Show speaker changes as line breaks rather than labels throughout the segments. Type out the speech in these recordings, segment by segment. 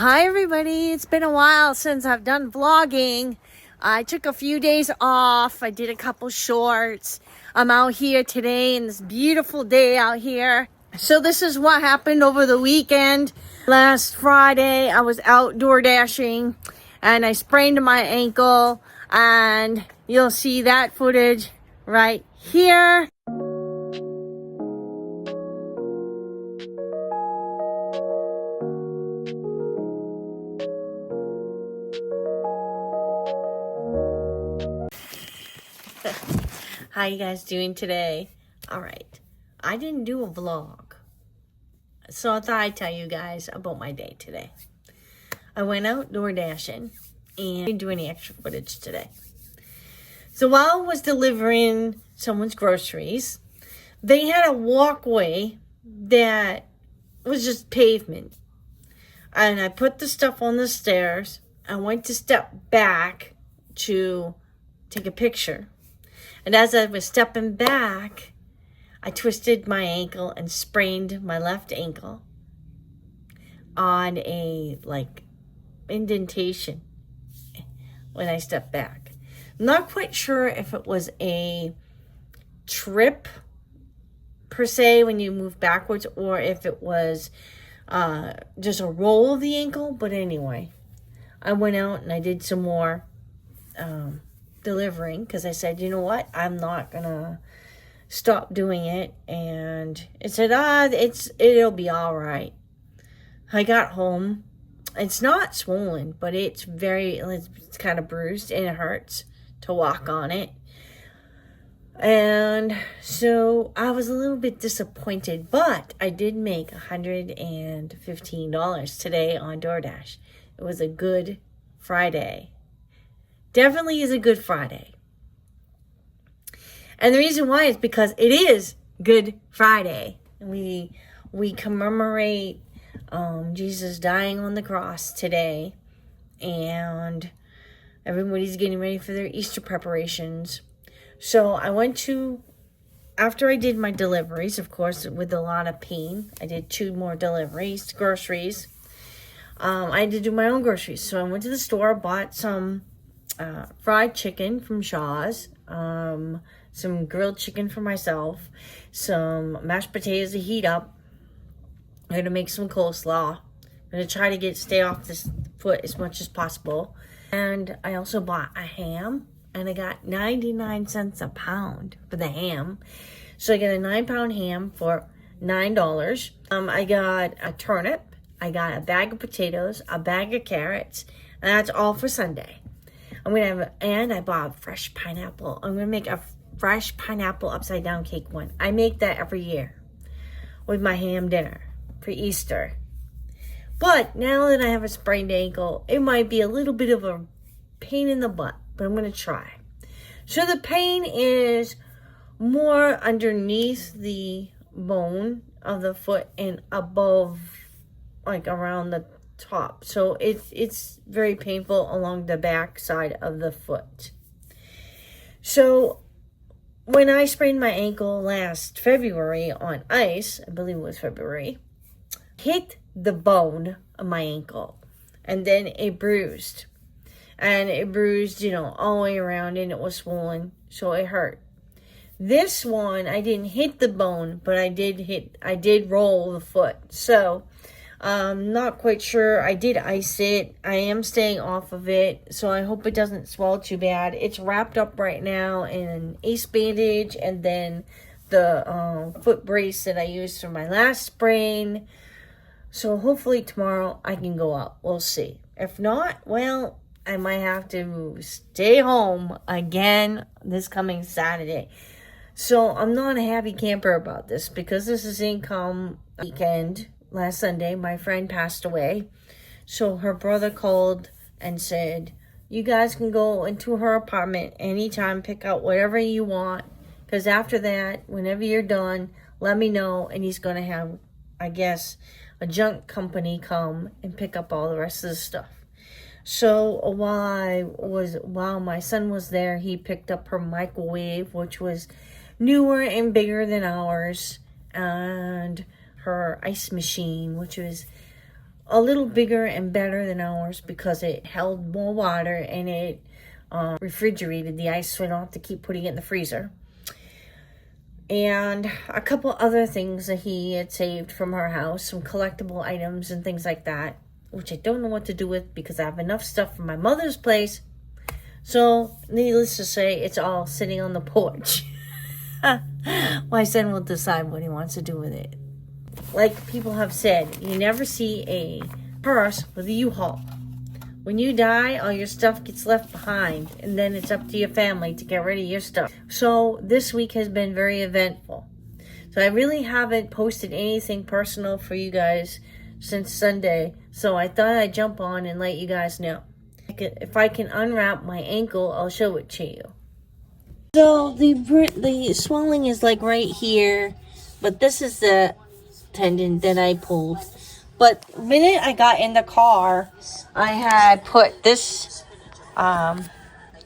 Hi everybody, it's been a while since I've done vlogging. I took a few days off. I did a couple shorts. I'm out here today in this beautiful day out here. So this is what happened over the weekend. Last Friday I was outdoor dashing and I sprained my ankle, and you'll see that footage right here. How you guys doing today? All right, I didn't do a vlog, so I thought I'd tell you guys about my day today. I went outdoor dashing and I didn't do any extra footage today. So while I was delivering someone's groceries, they had a walkway that was just pavement, and I put the stuff on the stairs. I went to step back to take a picture. And as I was stepping back, I twisted my ankle and sprained my left ankle on a indentation when I stepped back. I'm not quite sure if it was a trip per se when you move backwards, or if it was just a roll of the ankle. But anyway, I went out and I did some more delivering, because I said, you know what, I'm not gonna stop doing it. And it said, it'll be all right. I got home. It's not swollen, but it's kind of bruised and it hurts to walk on it. And so I was a little bit disappointed, but I did make $115 today on DoorDash. It was a good Friday. Definitely is a Good Friday. And the reason why is because it is Good Friday. We commemorate Jesus dying on the cross today. And everybody's getting ready for their Easter preparations. So I went to, after I did my deliveries, of course, with a lot of pain, I did 2 more deliveries, groceries. I had to do my own groceries. So I went to the store, bought some fried chicken from Shaw's, some grilled chicken for myself, some mashed potatoes to heat up. I'm going to make some coleslaw. I'm going to try to stay off this foot as much as possible. And I also bought a ham, and I got 99 cents a pound for the ham. So I got a 9-pound ham for $9. I got a turnip, I got a bag of potatoes, a bag of carrots, and that's all for Sunday. And I bought a fresh pineapple. I'm going to make a fresh pineapple upside down cake one. I make that every year with my ham dinner for Easter. But now that I have a sprained ankle, it might be a little bit of a pain in the butt, but I'm going to try. So the pain is more underneath the bone of the foot and above, like around the top. So it's very painful along the back side of the foot. So when I sprained my ankle last February on ice, I believe it was February, hit the bone of my ankle, and then it bruised. And it bruised, all the way around, and it was swollen, so it hurt. This one, I didn't hit the bone, but I did roll the foot. So not quite sure. I did ice it. I am staying off of it, so I hope it doesn't swell too bad. It's wrapped up right now in an ace bandage, and then the foot brace that I used for my last sprain. So hopefully tomorrow I can go out. We'll see. If not, well, I might have to stay home again this coming Saturday. So I'm not a happy camper about this, because this is income weekend. Last Sunday, my friend passed away. So her brother called and said, you guys can go into her apartment anytime, pick out whatever you want. Because after that, whenever you're done, let me know. And he's going to have, I guess, a junk company come and pick up all the rest of the stuff. So while my son was there, he picked up her microwave, which was newer and bigger than ours, and her ice machine, which was a little bigger and better than ours because it held more water and it refrigerated the ice so I don't have to keep putting it in the freezer. And a couple other things that he had saved from our house, some collectible items and things like that, which I don't know what to do with because I have enough stuff from my mother's place. So, needless to say, it's all sitting on the porch. My son will decide what he wants to do with it. Like people have said, you never see a hearse with a U-Haul. When you die, all your stuff gets left behind, and then it's up to your family to get rid of your stuff. So this week has been very eventful. So I really haven't posted anything personal for you guys since Sunday, so I thought I'd jump on and let you guys know. If I can unwrap my ankle, I'll show it to you. So the swelling is like right here, but this is the tendon that I pulled. But the minute I got in the car, I had put this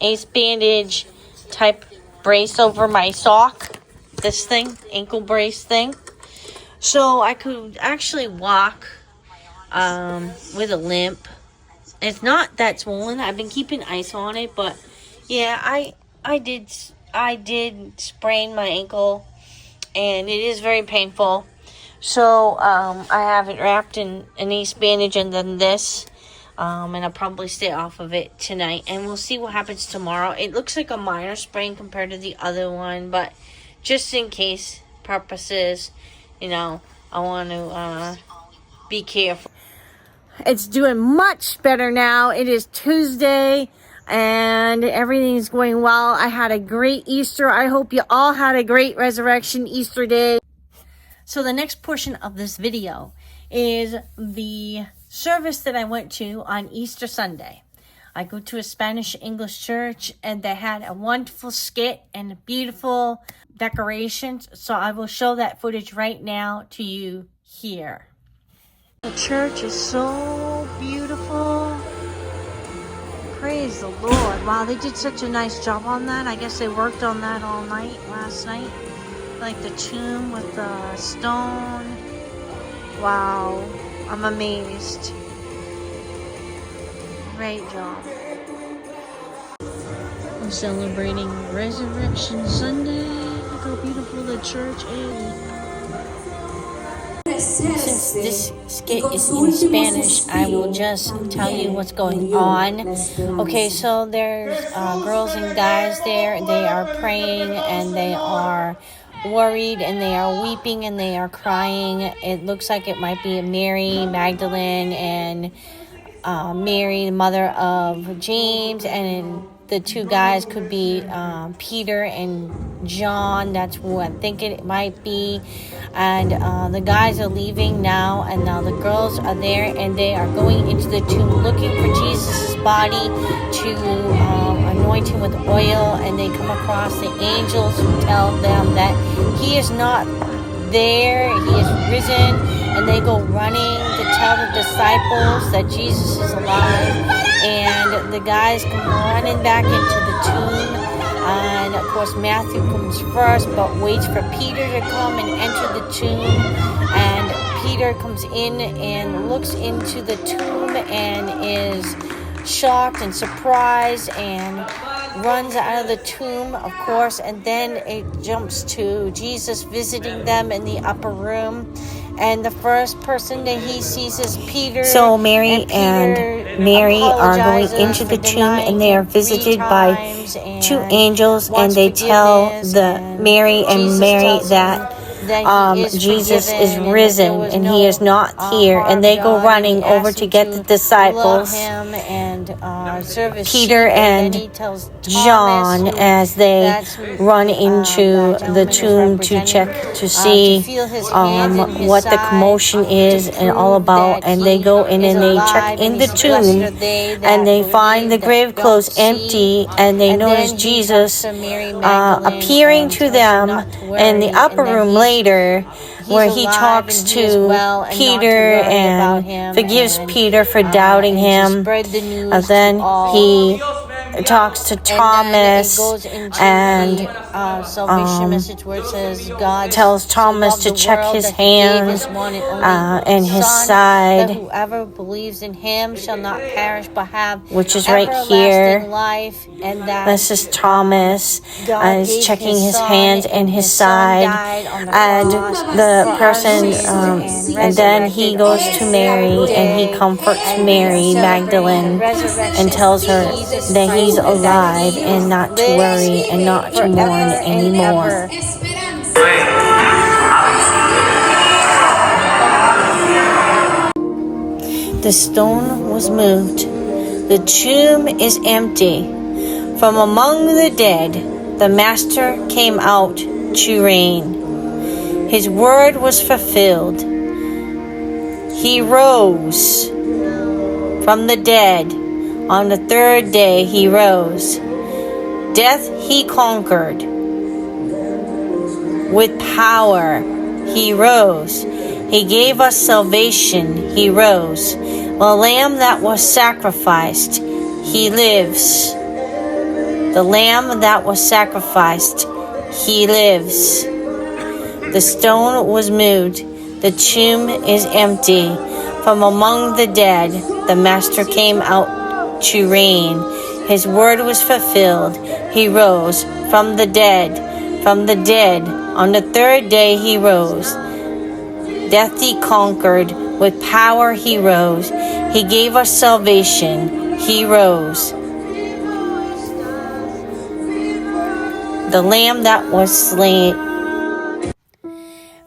ace bandage type brace over my sock, this thing, ankle brace thing, so I could actually walk with a limp. It's not that swollen. I've been keeping ice on it, but yeah, I did sprain my ankle, and it is very painful. So, I have it wrapped in an ace bandage and then this, and I'll probably stay off of it tonight, and we'll see what happens tomorrow. It looks like a minor sprain compared to the other one, but just in case purposes, I want to, be careful. It's doing much better now. It is Tuesday, and everything's going well. I had a great Easter. I hope you all had a great Resurrection Easter day. So the next portion of this video is the service that I went to on Easter Sunday. I go to a Spanish-English church, and they had a wonderful skit and beautiful decorations. So I will show that footage right now to you here. The church is so beautiful. Praise the Lord. Wow, they did such a nice job on that. I guess they worked on that all night, last night. Like the tomb with the stone. Wow, I'm amazed. Great job. We're celebrating Resurrection Sunday. Look how beautiful the church is. Since this skit is in Spanish, I will just tell you what's going on. Okay, so there's girls and guys there. They are praying and they are worried and they are weeping and they are crying. It looks like it might be Mary Magdalene and Mary, the mother of James, and the two guys could be Peter and John. That's who I think it might be. And the guys are leaving now, and now the girls are there, and they are going into the tomb looking for Jesus' body to anoint him with oil. And they come across the angels who tell them that he is not there, he is risen. And they go running to tell the disciples that Jesus is alive. And the guys come running back into the tomb. And of course Matthew comes first, but waits for Peter to come and enter the tomb. And Peter comes in and looks into the tomb and is shocked and surprised and runs out of the tomb, of course. And then it jumps to Jesus visiting them in the upper room. And the first person that he sees is Peter. So Mary and Mary are going into the tomb, and they are visited by two angels, and they tell Mary that Jesus is risen and he is not here. And they go running over to get the disciples, Peter and John, as they run into the tomb to check to see what the commotion is and all about. And they go in and they check in the tomb, and they find the grave clothes empty, and they notice Jesus appearing to them in the upper room later, where he talks to Peter and forgives Peter for doubting him. And then he talks to Thomas, and
salvation message where it says God
tells Thomas to check his hands and his side,
that whoever believes in him shall not perish but have
which is right here.
Life, and that
this is Thomas is checking his hands and his side, and the person, and then he goes to Mary and he comforts Mary Magdalene and tells her that he's alive and not to worry and not to mourn anymore. The stone was moved. The tomb is empty. From among the dead, the Master came out to reign. His word was fulfilled. He rose from the dead. On the third day he rose. Death he conquered. With power he rose. He gave us salvation. He rose. The Lamb that was sacrificed, he lives. The Lamb that was sacrificed, he lives. The stone was moved. The tomb is empty. From among the dead, the Master came out to reign. His word was fulfilled. He rose from the dead. From the dead, on the third day he rose. Death he conquered. With power he rose. He gave us salvation. He rose. The Lamb that was slain.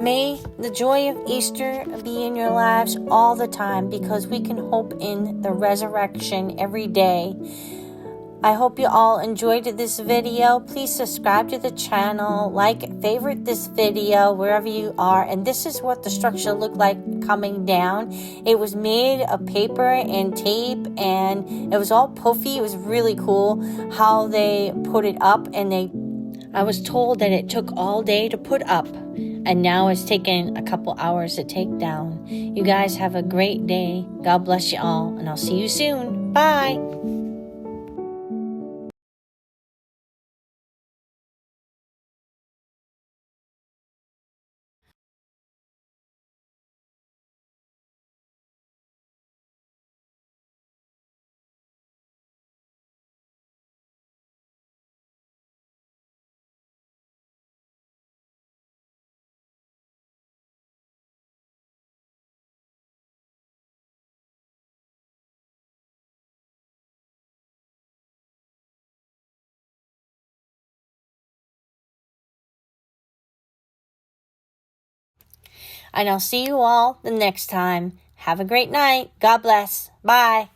May the joy of Easter be in your lives all the time, because we can hope in the resurrection every day. I hope you all enjoyed this video. Please subscribe to the channel, favorite this video wherever you are. And this is what the structure looked like coming down. It was made of paper and tape, and it was all puffy. It was really cool how they put it up, and I was told that it took all day to put up, and now it's taken a couple hours to take down. You guys have a great day. God bless you all, and I'll see you soon. Bye. And I'll see you all the next time. Have a great night. God bless. Bye.